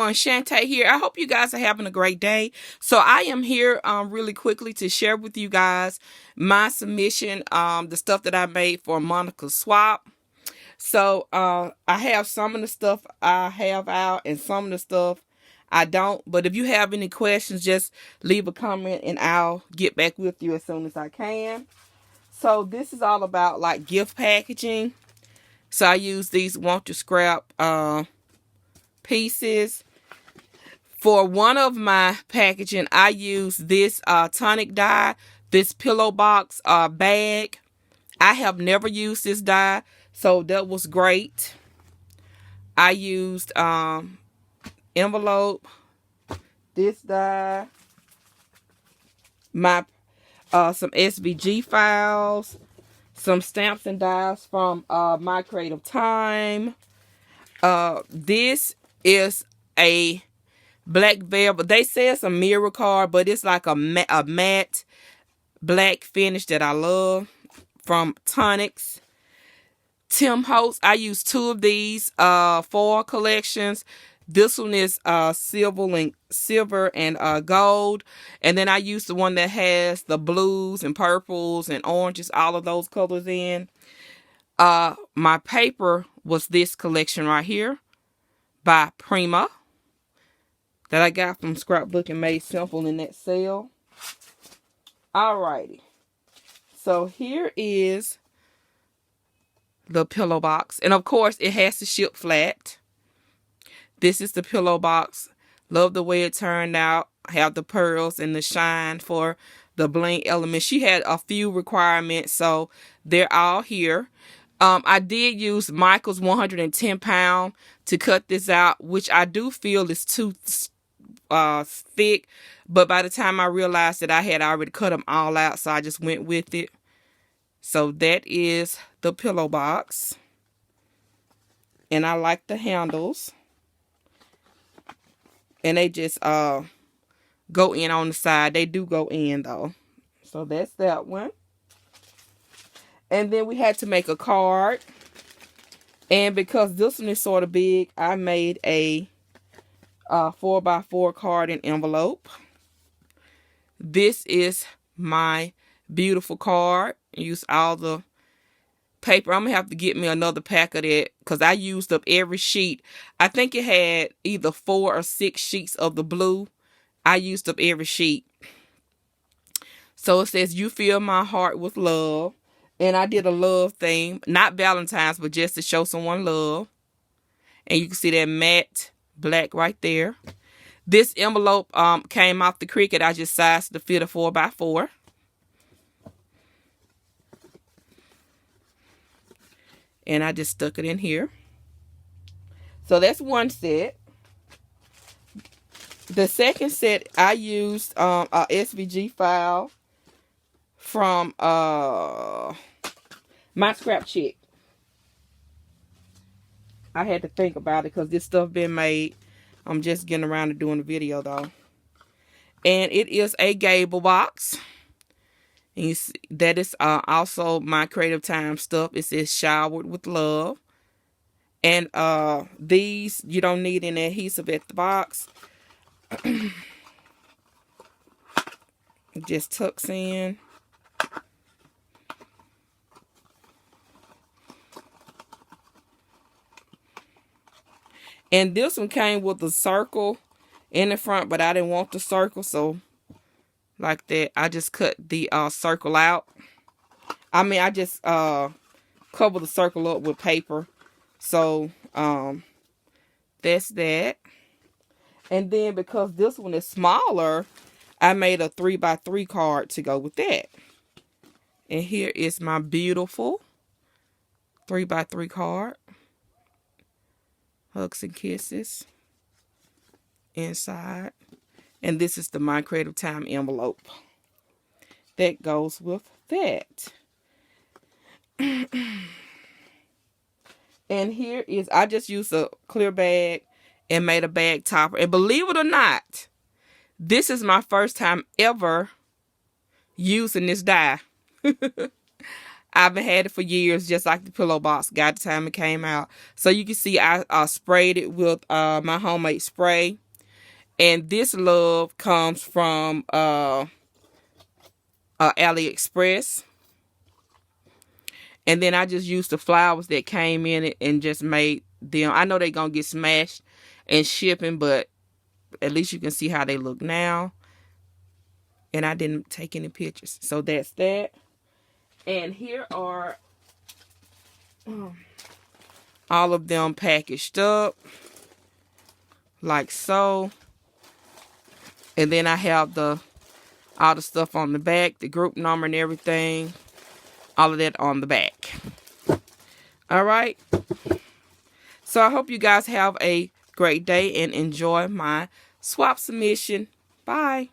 everyone, Shanta here. I hope you guys are having a great day. So I am here really quickly to share with you guys my submission, the stuff that I made for Monica's swap. So I have some of the stuff I have out and some of the stuff I don't. But if you have any questions, just leave a comment and I'll get back with you as soon as I can. So this is all about like gift packaging. So I use these want to scrap pieces. For one of my packaging, I use this tonic dye, this pillow box bag. I have never used this dye, so that was great. I used envelope, this dye, my some SVG files, some stamps and dies from My Creative Time. This is a black velvet. They say it's a mirror card, but it's like a matte black finish that I love from Tonics. Tim Holtz. I use two of these foil collections. This one is silver and gold. And then I use the one that has the blues and purples and oranges, all of those colors in. My paper was this collection right here by Prima that I got from Scrapbook and Made Simple in that sale. Alrighty. So here is the pillow box. And of course, it has to ship flat. This is the pillow box. Love the way it turned out. Have the pearls and the shine for the bling element. She had a few requirements, so they're all here. I did use Michael's 110 pound to cut this out, which I do feel is too thick. But by the time I realized that I had already cut them all out, so I just went with it. So that is the pillow box. And I like the handles. And they just go in on the side. They do go in though. So that's that one. And then we had to make a card. And because this one is sort of big, I made a 4x4 card and envelope. This is my beautiful card. Use all the paper. I'm gonna have to get me another pack of that because I used up every sheet. I think it had either 4 or 6 sheets of the blue. I used up every sheet. So it says, "You fill my heart with love." And I did a love theme, not Valentine's, but just to show someone love. And you can see that matte black right there. This envelope came off the Cricut. I just sized to fit a 4x4. And I just stuck it in here. So that's one set. The second set, I used a SVG file from My Scrap Chick. I had to think about it because this stuff been made. I'm just getting around to doing the video though. And it is a gable box. And you see, that is also My Creative Time stuff. It says "Showered with Love." And these, you don't need any adhesive at the box. It just tucks in. And this one came with a circle in the front, but I didn't want the circle, so like that, I just cut the circle out. I mean, I just cover the circle up with paper. So that's that. And then because this one is smaller, I made a 3x3 card to go with that. And here is my beautiful 3x3 card. Hugs and kisses inside. And this is the My Creative Time envelope that goes with that. And here is, I just used a clear bag and made a bag topper. And believe it or not, this is my first time ever using this die. I've been had it for years, just like the pillow box. Got the time it came out. So you can see I sprayed it with my homemade spray. And this love comes from AliExpress. And then I just used the flowers that came in it and just made them. I know they're going to get smashed in shipping, but at least you can see how they look now. And I didn't take any pictures. So that's that. And here are all of them packaged up. Like so. And then I have all the stuff on the back. The group number and everything. All of that on the back. Alright. So I hope you guys have a great day and enjoy my swap submission. Bye.